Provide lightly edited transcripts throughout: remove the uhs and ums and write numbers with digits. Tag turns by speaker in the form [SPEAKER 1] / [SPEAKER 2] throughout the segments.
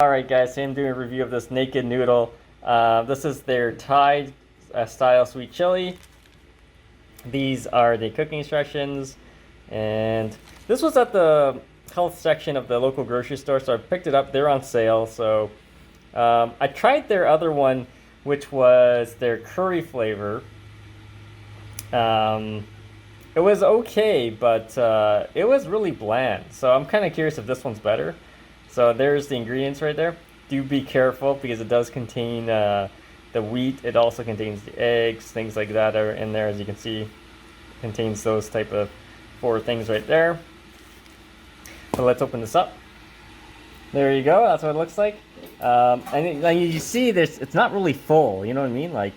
[SPEAKER 1] Alright guys, so I'm doing a review of this Naked Noodle. This is their Thai style sweet chili. These are the cooking instructions, and this was at the health section of the local grocery store, so I picked it up. They're on sale, so I tried their other one, which was their curry flavor. It was okay, but it was really bland, so I'm kind of curious if this one's better. So there's the ingredients right there. Do be careful because it does contain the wheat. It also contains the eggs, things like that are in there. As you can see, it contains those type of 4 things right there. So let's open this up. There you go. That's what it looks like. And you see this, it's not really full. You know what I mean? Like,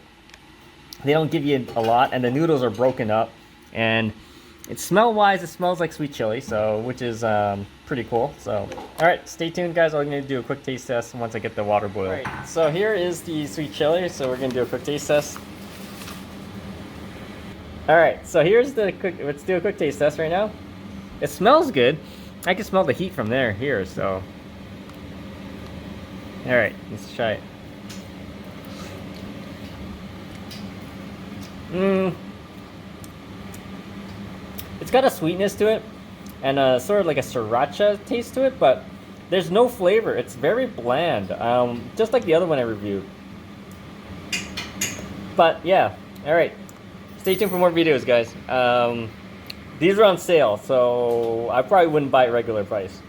[SPEAKER 1] they don't give you a lot, and the noodles are broken up. And it smell-wise, it smells like sweet chili, so which is pretty cool. So, all right, stay tuned, guys. I'm gonna do a quick taste test once I get the water boiled. All right, so here is the sweet chili. So we're gonna do a quick taste test. All right, so here's the quick. Let's do a quick taste test right now. It smells good. I can smell the heat from here. So, all right, let's try it. It's got a sweetness to it, and sort of like a sriracha taste to it, but there's no flavor. It's very bland, just like the other one I reviewed. But yeah, all right. Stay tuned for more videos, guys. These are on sale, so I probably wouldn't buy it regular price.